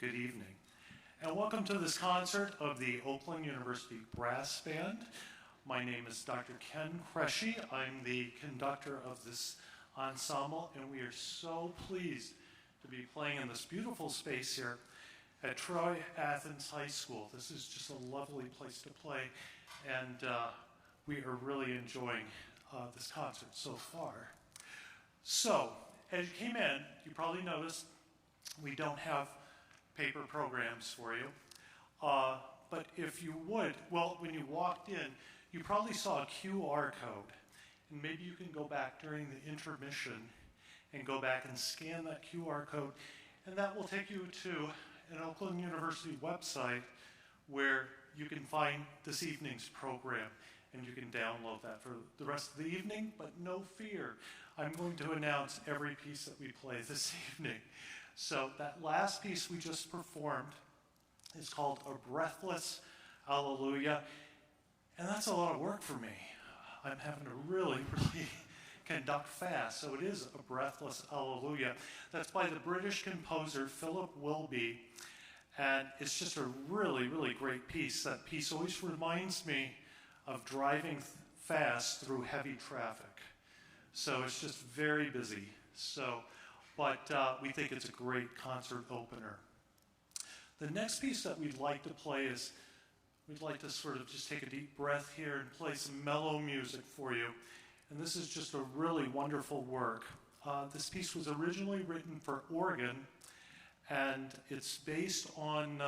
Good evening, and welcome to this concert of the Oakland University Brass Band. My name is Dr. Ken Kreshe. I'm the conductor of this ensemble, and we are so pleased to be playing in this beautiful space here at Troy Athens High School. This is just a lovely place to play, and we are really enjoying this concert so far. So, as you came in, you probably noticed we don't have paper programs for you. But if you would, well, when you walked in, you probably saw a QR code. And maybe you can go back during the intermission and go back and scan that QR code. And that will take you to an Oakland University website where you can find this evening's program. And you can download that for the rest of the evening, but no fear. I'm going to announce every piece that we play this evening. So that last piece we just performed is called A Breathless Alleluia. And that's a lot of work for me. I'm having to really conduct fast. So it is A Breathless Alleluia. That's by the British composer Philip Wilby. And it's just a really, really great piece. That piece always reminds me of driving fast through heavy traffic. So it's just very busy. But we think it's a great concert opener. The next piece that we'd like to play is, we'd like to sort of just take a deep breath here and play some mellow music for you. And this is just a really wonderful work. This piece was originally written for organ, and it's based on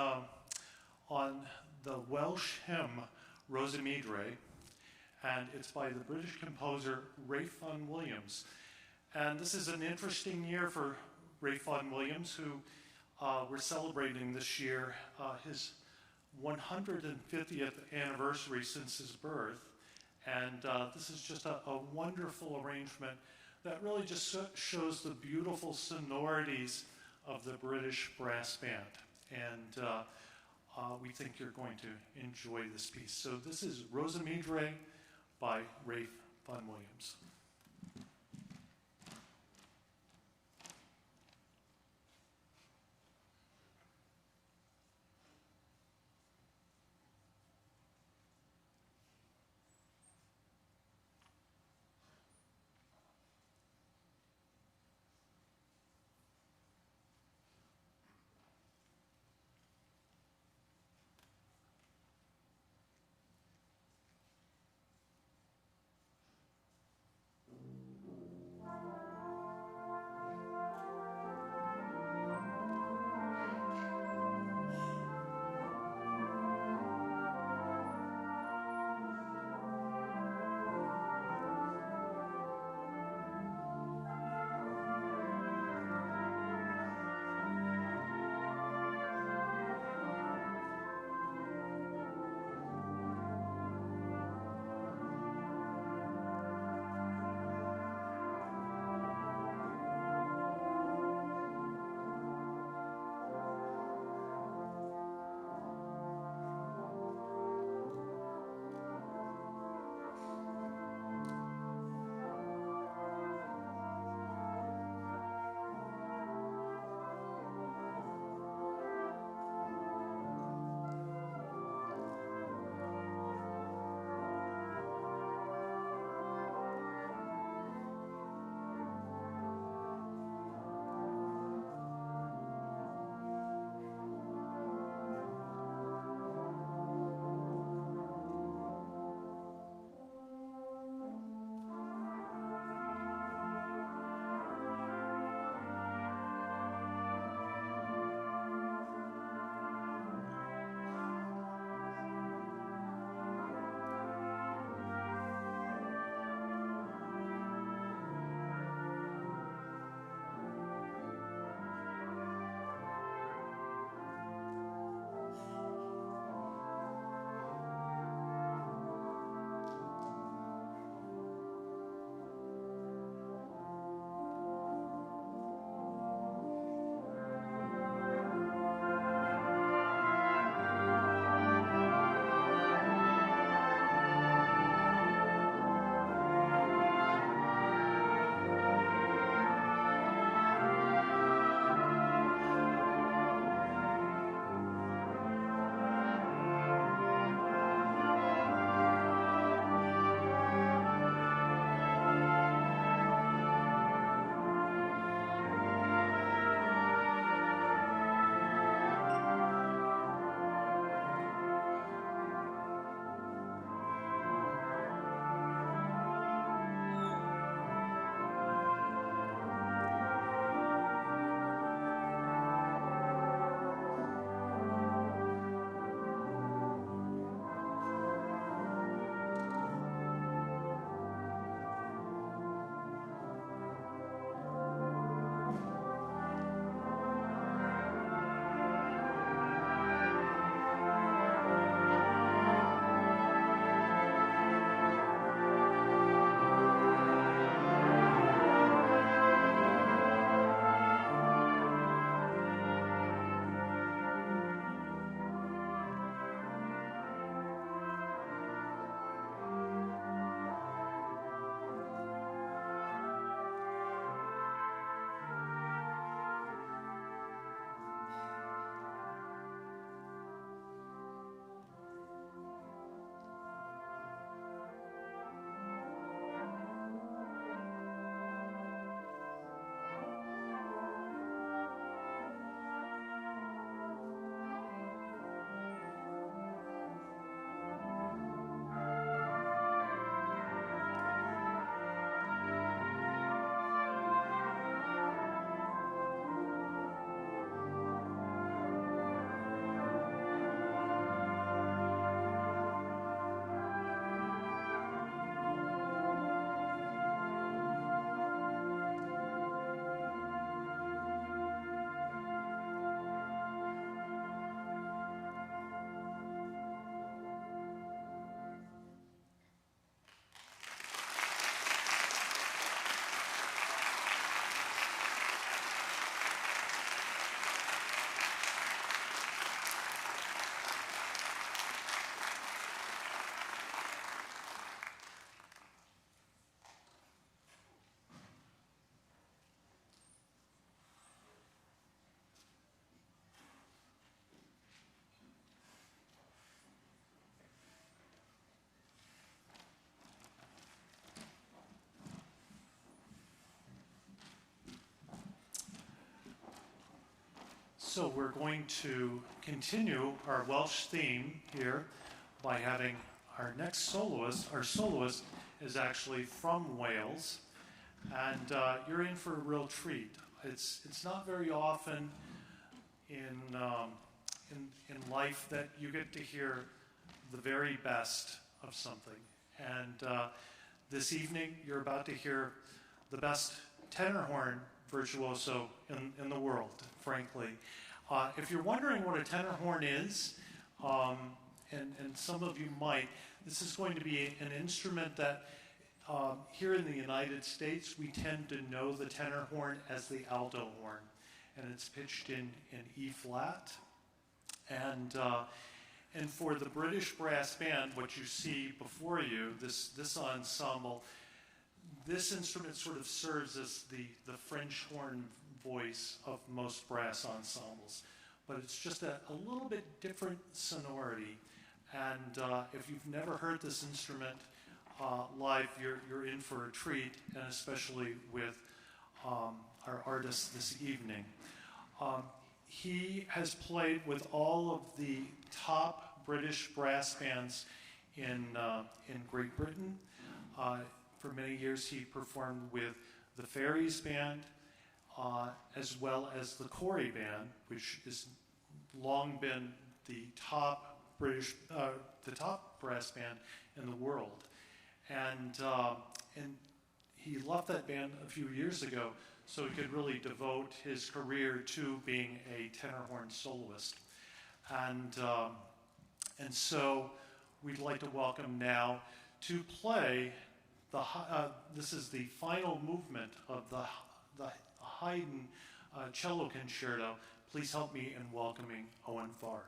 the Welsh hymn Rosa Midre, and it's by the British composer Ralph Vaughan Williams. And this is an interesting year for Ralph Vaughan Williams, who we're celebrating this year his 150th anniversary since his birth. And this is just a wonderful arrangement that really just shows the beautiful sonorities of the British brass band. And we think you're going to enjoy this piece. So this is Rosa Midre by Ralph Vaughan Williams. So we're going to continue our Welsh theme here by having our next soloist. Our soloist is actually from Wales, and you're in for a real treat. It's not very often in life that you get to hear the very best of something. And this evening, you're about to hear the best Tenorhorn virtuoso in the world, frankly. If you're wondering what a Tenorhorn is, and some of you might, this is going to be an instrument that here in the United States, we tend to know the Tenorhorn as the alto horn, and it's pitched in E flat. And for the British brass band, what you see before you, this ensemble, this instrument sort of serves as the French horn voice of most brass ensembles. But it's just a little bit different sonority. And if you've never heard this instrument live, you're in for a treat, and especially with our artist this evening. He has played with all of the top British brass bands in Great Britain. For many years, he performed with the Fairies Band, as well as the Corey Band, which has long been the top brass band in the world. And he left that band a few years ago so he could really devote his career to being a Tenorhorn soloist. And so we'd like to welcome now to play this is the final movement of the Haydn cello concerto. Please help me in welcoming Owen Farr.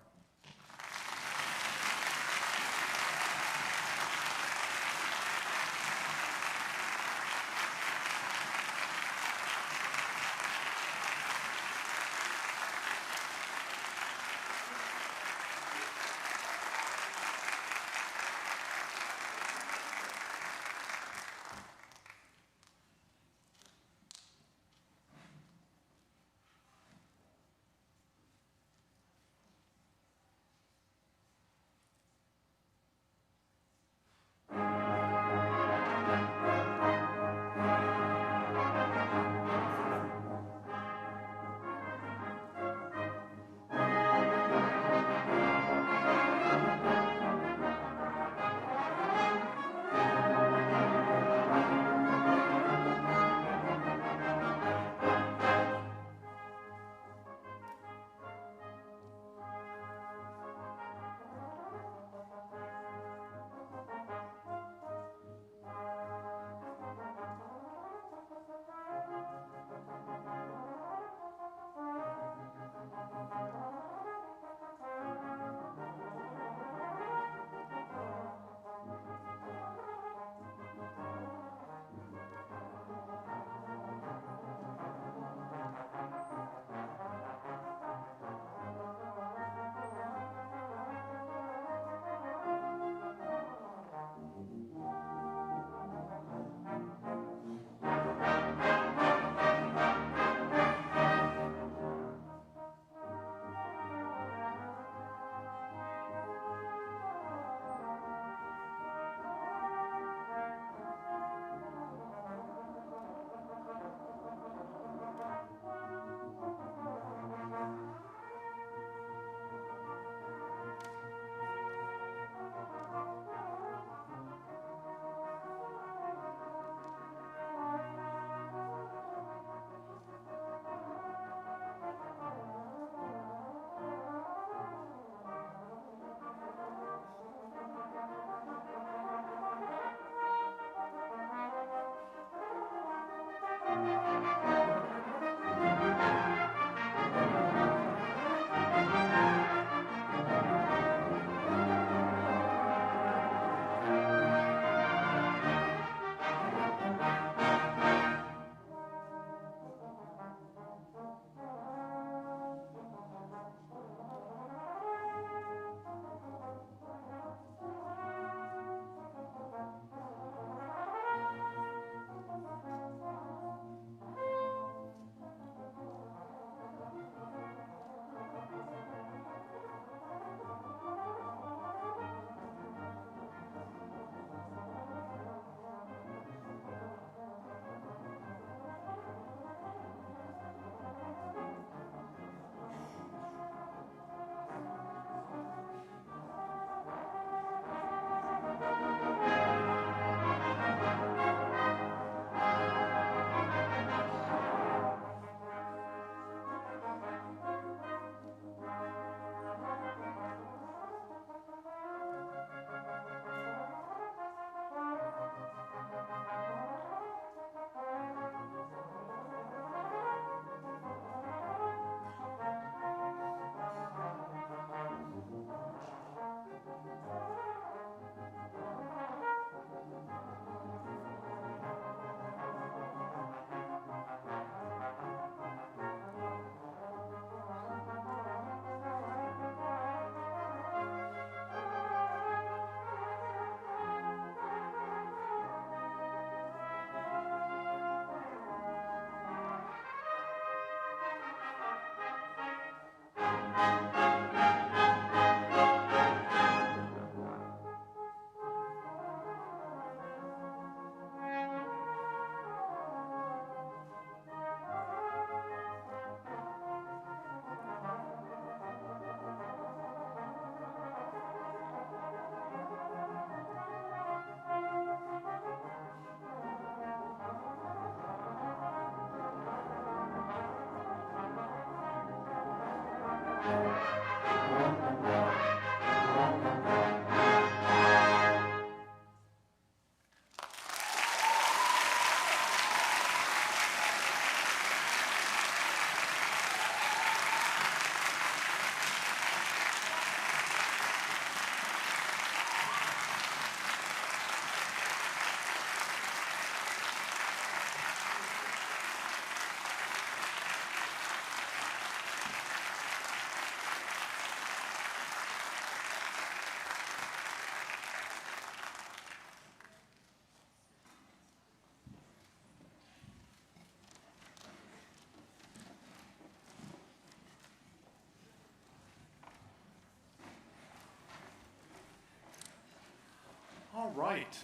All right.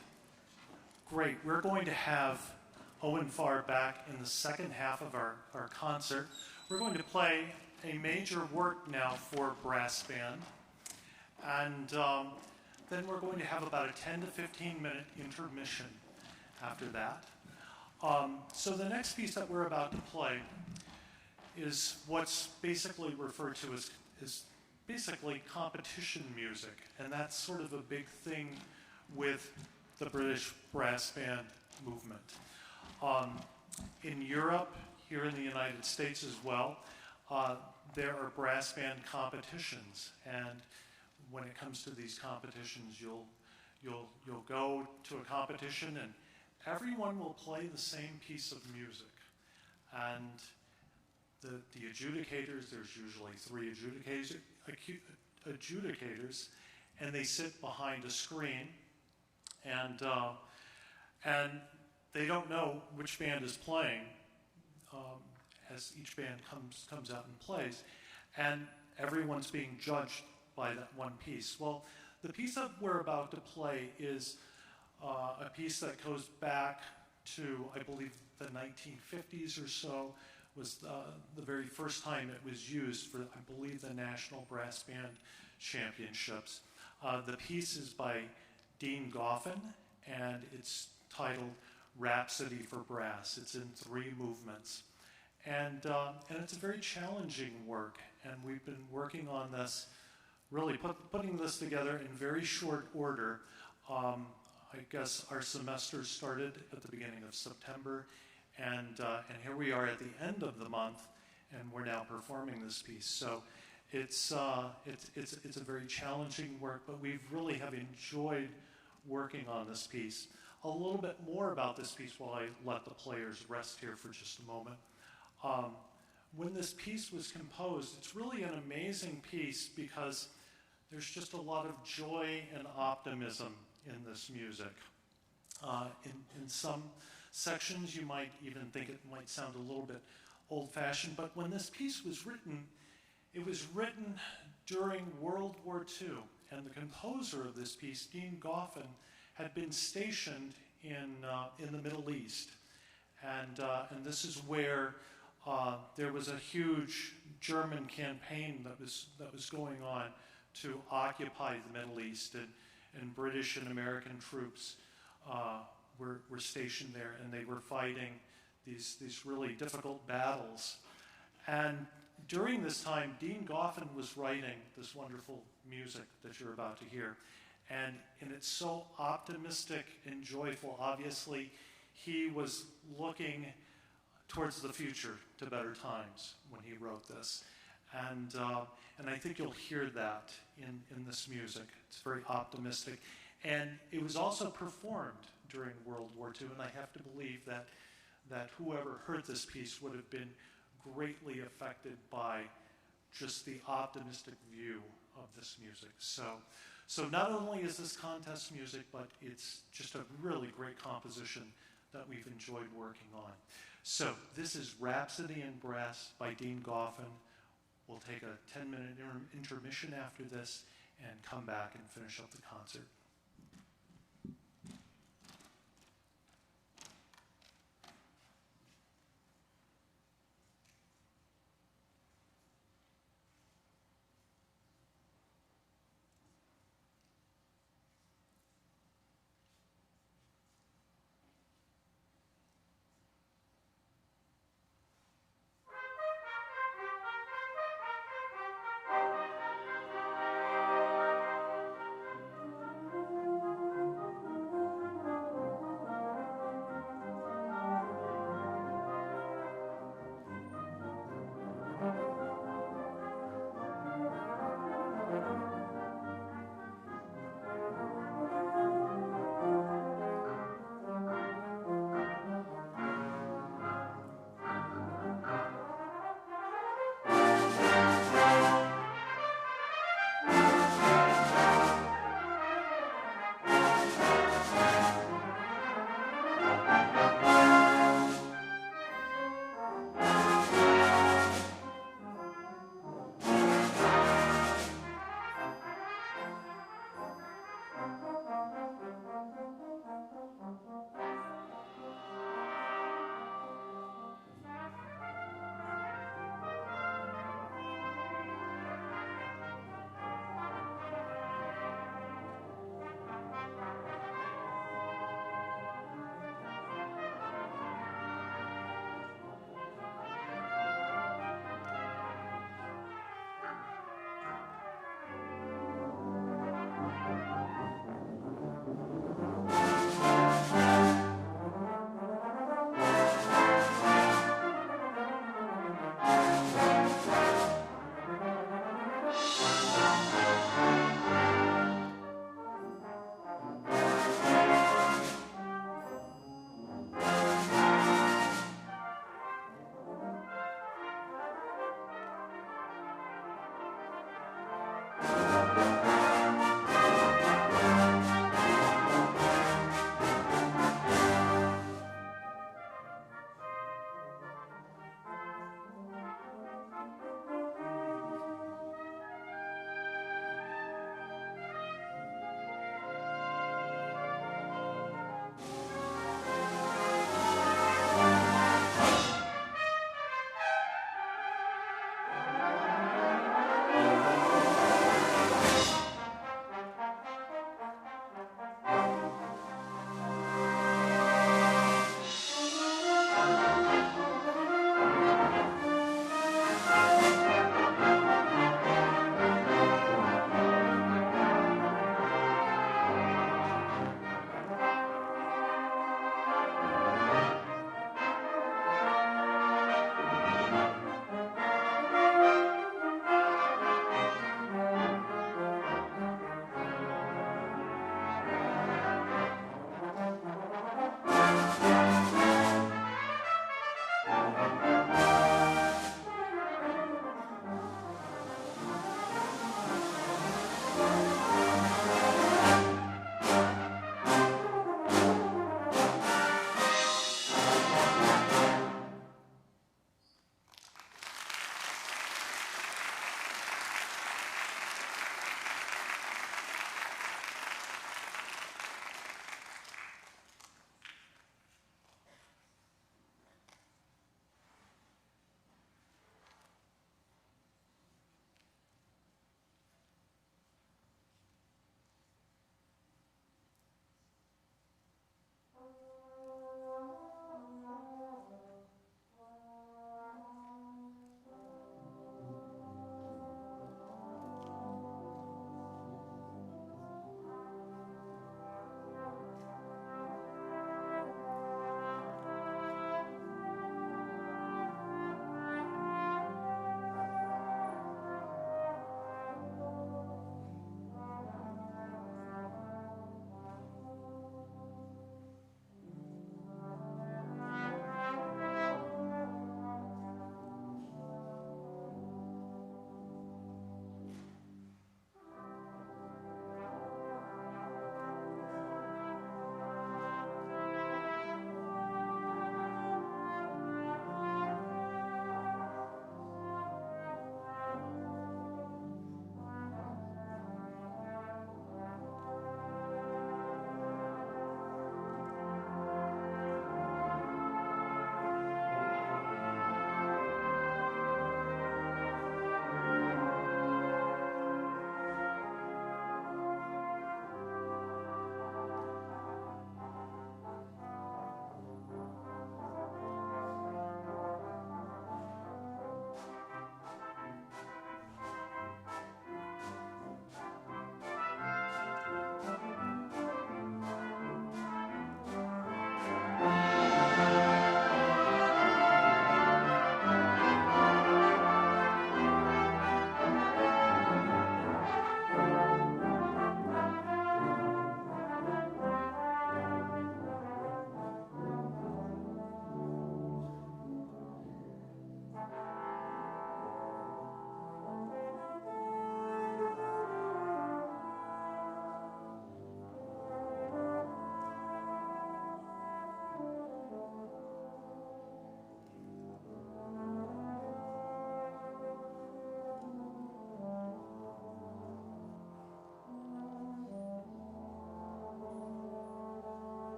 Great. We're going to have Owen Farr back in the second half of our concert. We're going to play a major work now for brass band. And then we're going to have about a 10 to 15 minute intermission after that. So the next piece that we're about to play is what's basically referred to as basically competition music. And that's sort of a big thing with the British brass band movement. In Europe, here in the United States as well, there are brass band competitions. And when it comes to these competitions, you'll go to a competition and everyone will play the same piece of music. And the adjudicators, there's usually 3 adjudicators, and they sit behind a screen, and they don't know which band is playing as each band comes out and plays, and everyone's being judged by that one piece. Well, the piece that we're about to play is a piece that goes back to, I believe, the 1950s or so, was the very first time it was used for, I believe, the National Brass Band Championships. The piece is by Dean Goffin, and it's titled Rhapsody for Brass. It's in 3 movements. And it's a very challenging work, and we've been working on this, really putting this together in very short order. I guess our semester started at the beginning of September, and here we are at the end of the month, and we're now performing this piece. So it's a very challenging work, but we really have enjoyed working on this piece. A little bit more about this piece while I let the players rest here for just a moment. When this piece was composed, it's really an amazing piece because there's just a lot of joy and optimism in this music. In some sections, you might even think it might sound a little bit old-fashioned, but when this piece was written, it was written during World War II, and the composer of this piece, Dean Goffin, had been stationed in the Middle East, and this is where there was a huge German campaign that was going on to occupy the Middle East, and British and American troops were stationed there, and they were fighting these really difficult battles. And during this time, Dean Goffin was writing this wonderful music that you're about to hear. And it's so optimistic and joyful. Obviously, he was looking towards the future, to better times, when he wrote this. And I think you'll hear that in this music. It's very optimistic. And it was also performed during World War II, and I have to believe that whoever heard this piece would have been greatly affected by just the optimistic view of this music. So not only is this contest music, but it's just a really great composition that we've enjoyed working on. So this is Rhapsody in Brass by Dean Goffin. We'll take a 10-minute intermission after this and come back and finish up the concert.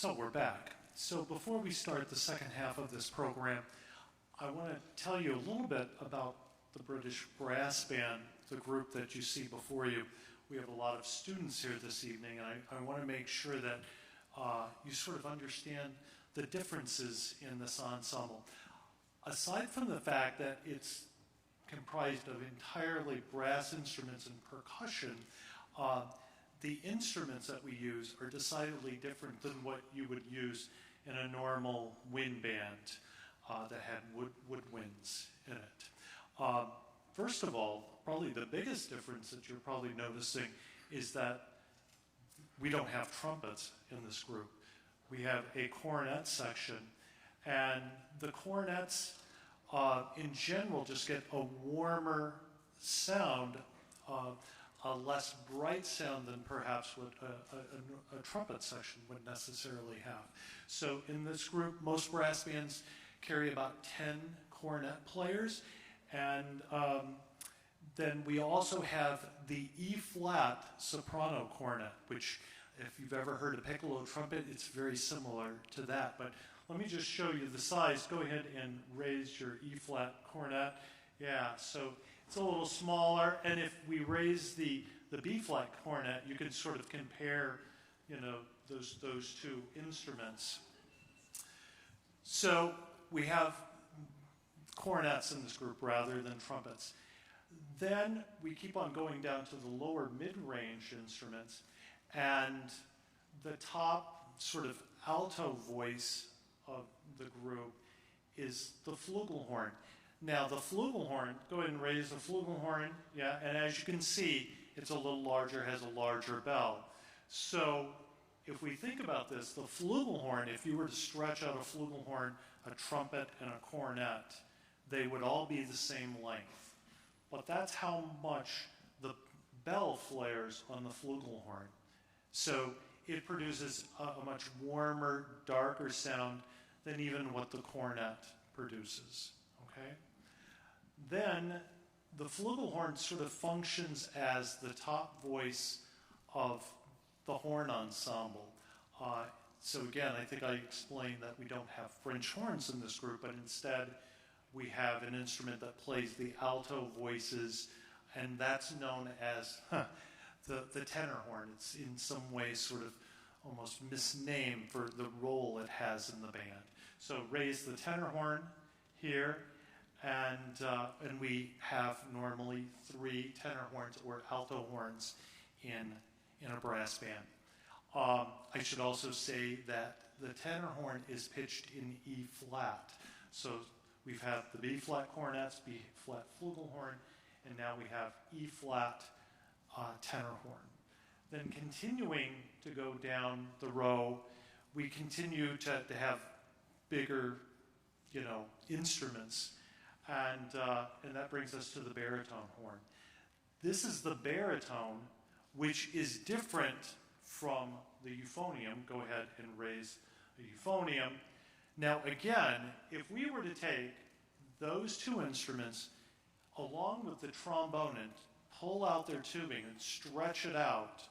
So we're back. So before we start the second half of this program, I want to tell you a little bit about the British Brass Band, the group that you see before you. We have a lot of students here this evening, and I want to make sure that you sort of understand the differences in this ensemble. Aside from the fact that it's comprised of entirely brass instruments and percussion, the instruments that we use are decidedly different than what you would use in a normal wind band that had woodwinds in it. First of all, probably the biggest difference that you're probably noticing is that we don't have trumpets in this group. We have a cornet section, and the cornets in general just get a warmer sound, a less bright sound than perhaps what a trumpet section would necessarily have. So in this group, most brass bands carry about 10 cornet players, and then we also have the E-flat soprano cornet, which if you've ever heard a piccolo trumpet, it's very similar to that. But let me just show you the size. Go ahead and raise your E-flat cornet. Yeah, so it's a little smaller, and if we raise the B-flat cornet, you can sort of compare, those two instruments. So we have cornets in this group rather than trumpets. Then we keep on going down to the lower mid-range instruments, and the top sort of alto voice of the group is the flugelhorn. Now the flugelhorn, go ahead and raise the flugelhorn, yeah, and as you can see, it's a little larger, has a larger bell. So if we think about this, the flugelhorn, if you were to stretch out a flugelhorn, a trumpet, and a cornet, they would all be the same length. But that's how much the bell flares on the flugelhorn. So it produces a much warmer, darker sound than even what the cornet produces, okay? Then the flugelhorn sort of functions as the top voice of the horn ensemble. So again, I think I explained that we don't have French horns in this group, but instead we have an instrument that plays the alto voices, and that's known as the Tenorhorn. It's in some ways sort of almost misnamed for the role it has in the band. So raise the Tenorhorn here, and we have normally 3 tenor horns or alto horns in a brass band. I should also say that the tenor horn is pitched in E-flat. So we've had the B-flat cornets, B-flat flugelhorn, and now we have E-flat tenor horn. Then continuing to go down the row, we continue to have bigger, instruments, and that brings us to the baritone horn. This is the baritone, which is different from the euphonium. Go ahead and raise the euphonium. Now again, if we were to take those two instruments along with the trombone and pull out their tubing and stretch it out,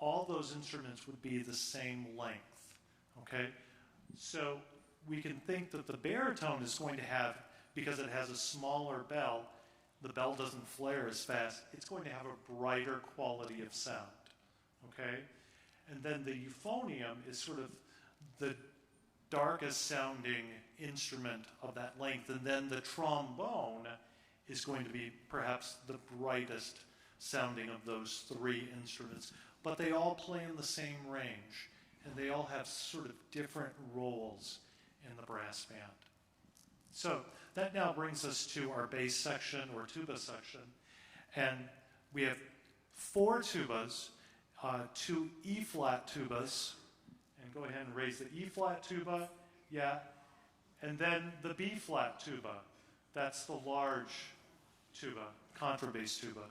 all those instruments would be the same length, okay? So we can think that the baritone is going to have, because it has a smaller bell, the bell doesn't flare as fast, it's going to have a brighter quality of sound, okay? And then the euphonium is sort of the darkest sounding instrument of that length, and then the trombone is going to be perhaps the brightest sounding of those 3 instruments. But they all play in the same range, and they all have sort of different roles in the brass band. So that now brings us to our bass section or tuba section, and we have 4 tubas, 2 E-flat tubas, and go ahead and raise the E-flat tuba, yeah, and then the B-flat tuba. That's the large tuba, contrabass tuba.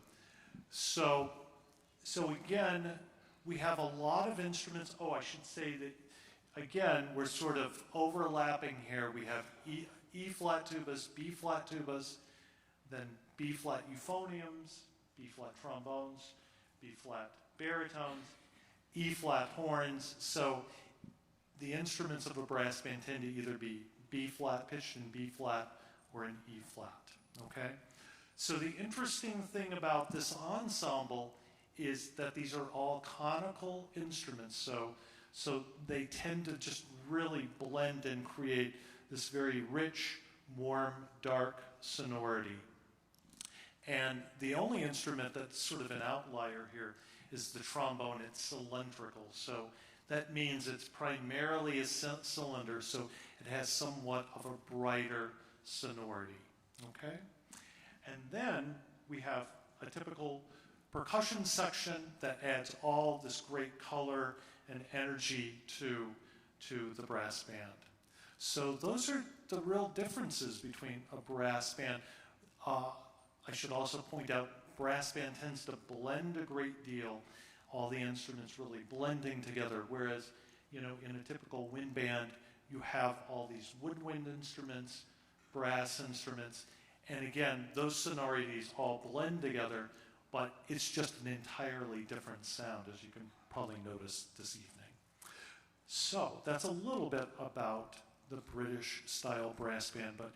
So again, we have a lot of instruments. Oh, I should say that, again, we're sort of overlapping here. We have E-flat tubas, B-flat tubas, then B-flat euphoniums, B-flat trombones, B-flat baritones, E-flat horns. So the instruments of a brass band tend to either be B-flat, pitched in B-flat, or in E-flat, okay? So the interesting thing about this ensemble is that these are all conical instruments, so they tend to just really blend and create this very rich, warm, dark sonority. And the only instrument that's sort of an outlier here is the trombone. It's cylindrical, so that means it's primarily a cylinder, so it has somewhat of a brighter sonority, okay? And then we have a typical percussion section that adds all this great color and energy to the brass band. So those are the real differences between a brass band. I should also point out, brass band tends to blend a great deal, all the instruments really blending together, whereas, you know, in a typical wind band, you have all these woodwind instruments, brass instruments, and again, those sonorities all blend together, but it's just an entirely different sound, as you can probably notice this evening. So that's a little bit about the British-style brass band, but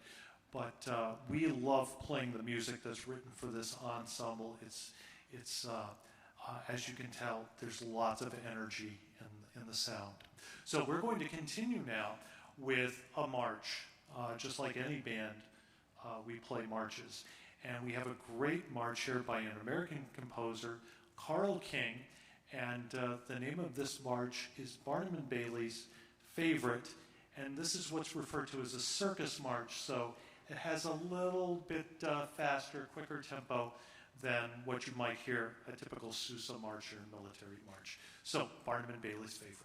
we love playing the music that's written for this ensemble. It's as you can tell, there's lots of energy in the sound. So we're going to continue now with a march. Just like any band, we play marches. And we have a great march here by an American composer, Carl King, and the name of this march is Barnum and Bailey's favorite, and this is what's referred to as a circus march, so it has a little bit faster, quicker tempo than what you might hear a typical Sousa march or military march. So, Barnum and Bailey's favorite.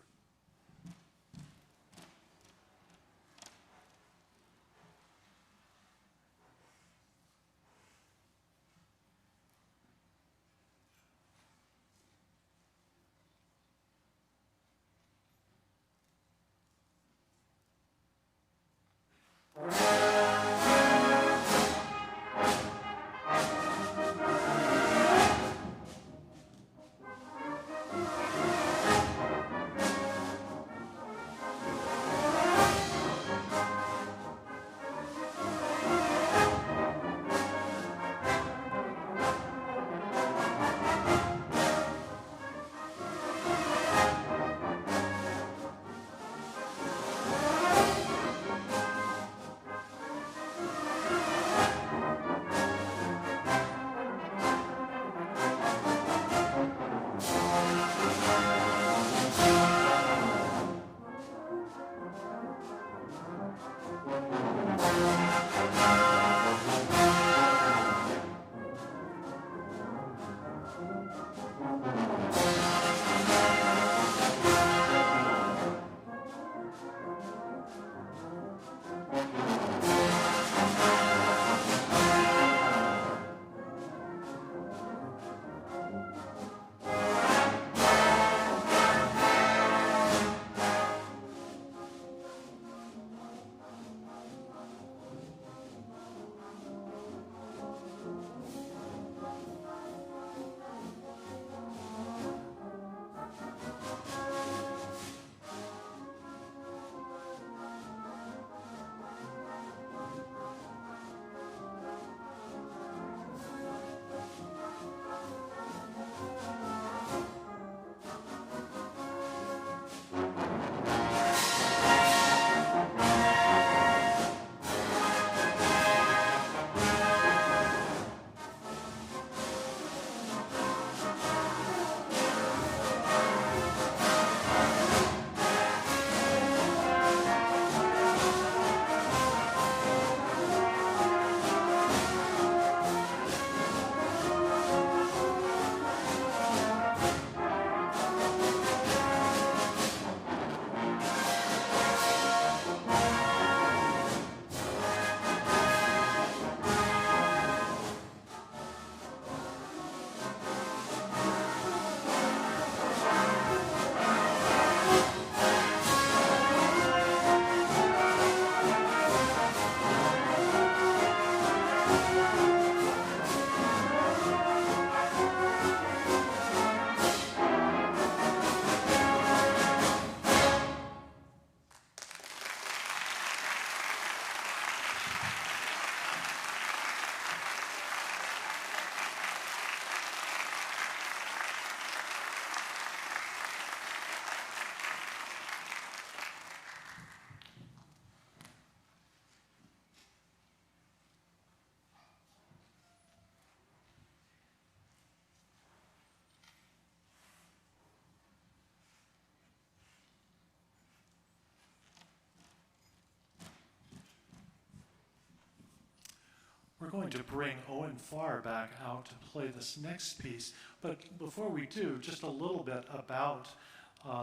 We're going to bring Owen Farr back out to play this next piece. But before we do, just a little bit about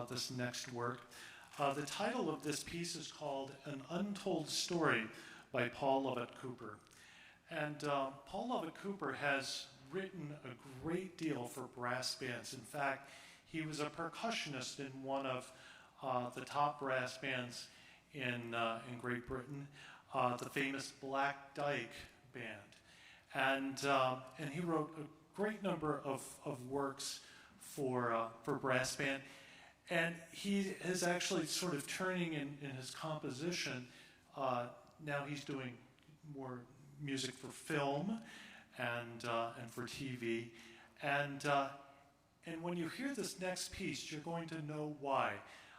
this next work. The title of this piece is called An Untold Story by Paul Lovett Cooper. And Paul Lovett Cooper has written a great deal for brass bands. In fact, he was a percussionist in one of the top brass bands in Great Britain, the famous Black Dyke Band. And he wrote a great number of works for brass band. And he is actually sort of turning in his composition. Now he's doing more music for film and for TV. And when you hear this next piece, you're going to know why.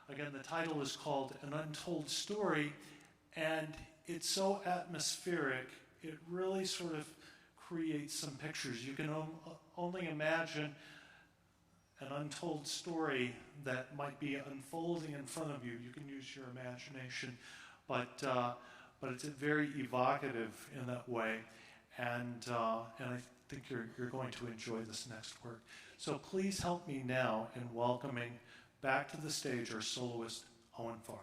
Again, the title is called An Untold Story, and it's so atmospheric, it really sort of creates some pictures. You can only imagine an untold story that might be unfolding in front of you. You can use your imagination, but it's very evocative in that way, and I think you're going to enjoy this next work. So please help me now in welcoming back to the stage our soloist, Owen Farr.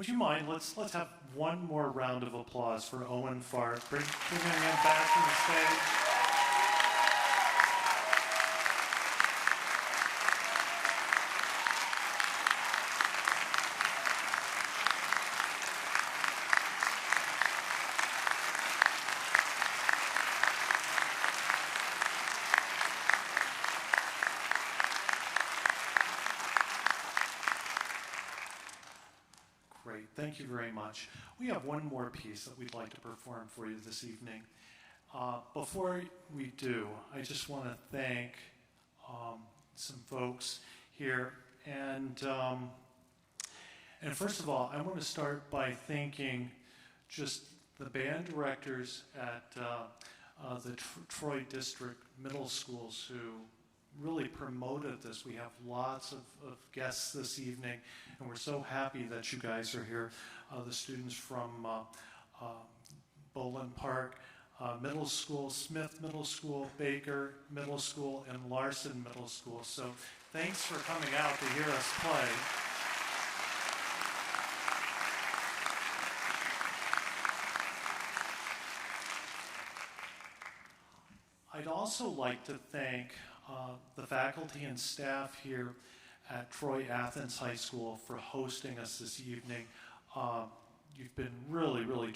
would you mind, let's have one more round of applause for Owen Farr, bringing him back to the stage. Great, thank you very much. We have one more piece that we'd like to perform for you this evening. Before we do, I just want to thank some folks here. And first of all, I want to start by thanking just the band directors at the Troy District Middle Schools who really promoted this. We have lots of guests this evening, and we're so happy that you guys are here. The students from Boland Park Middle School, Smith Middle School, Baker Middle School, and Larson Middle School. So thanks for coming out to hear us play. I'd also like to thank the faculty and staff here at Troy Athens High School for hosting us this evening. You've been really, really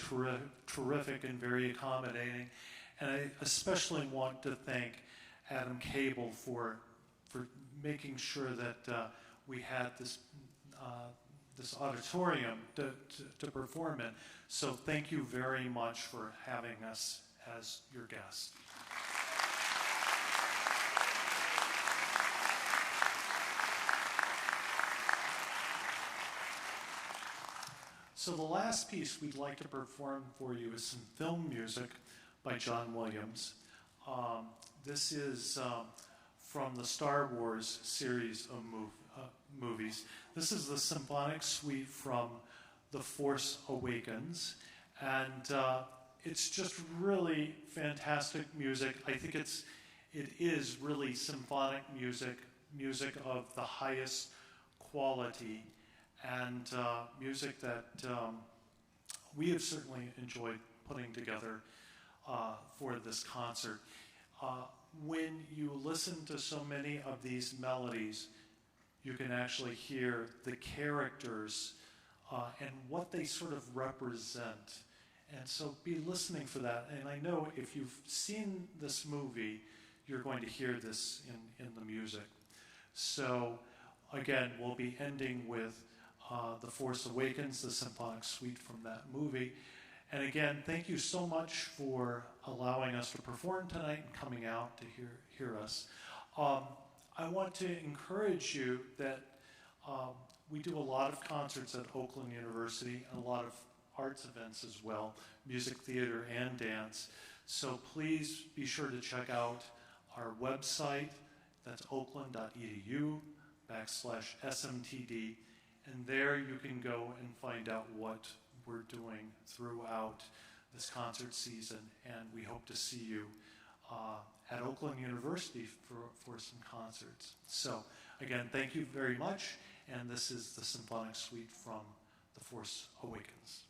terrific and very accommodating. And I especially want to thank Adam Cable for making sure that we had this auditorium to perform in. So thank you very much for having us as your guest. So the last piece we'd like to perform for you is some film music by John Williams. This is from the Star Wars series of movies. This is the symphonic suite from The Force Awakens, and it's just really fantastic music. I think it is really symphonic music of the highest quality, and music that we have certainly enjoyed putting together for this concert. When you listen to so many of these melodies, you can actually hear the characters and what they sort of represent. And so be listening for that. And I know if you've seen this movie, you're going to hear this in the music. So again, we'll be ending with The Force Awakens, the symphonic suite from that movie. And again, thank you so much for allowing us to perform tonight and coming out to hear us. I want to encourage you that we do a lot of concerts at Oakland University, and a lot of arts events as well, music, theater, and dance. So please be sure to check out our website. That's oakland.edu/SMTD. And there you can go and find out what we're doing throughout this concert season. And we hope to see you at Oakland University for some concerts. So again, thank you very much. And this is the symphonic suite from The Force Awakens.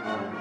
Thank you.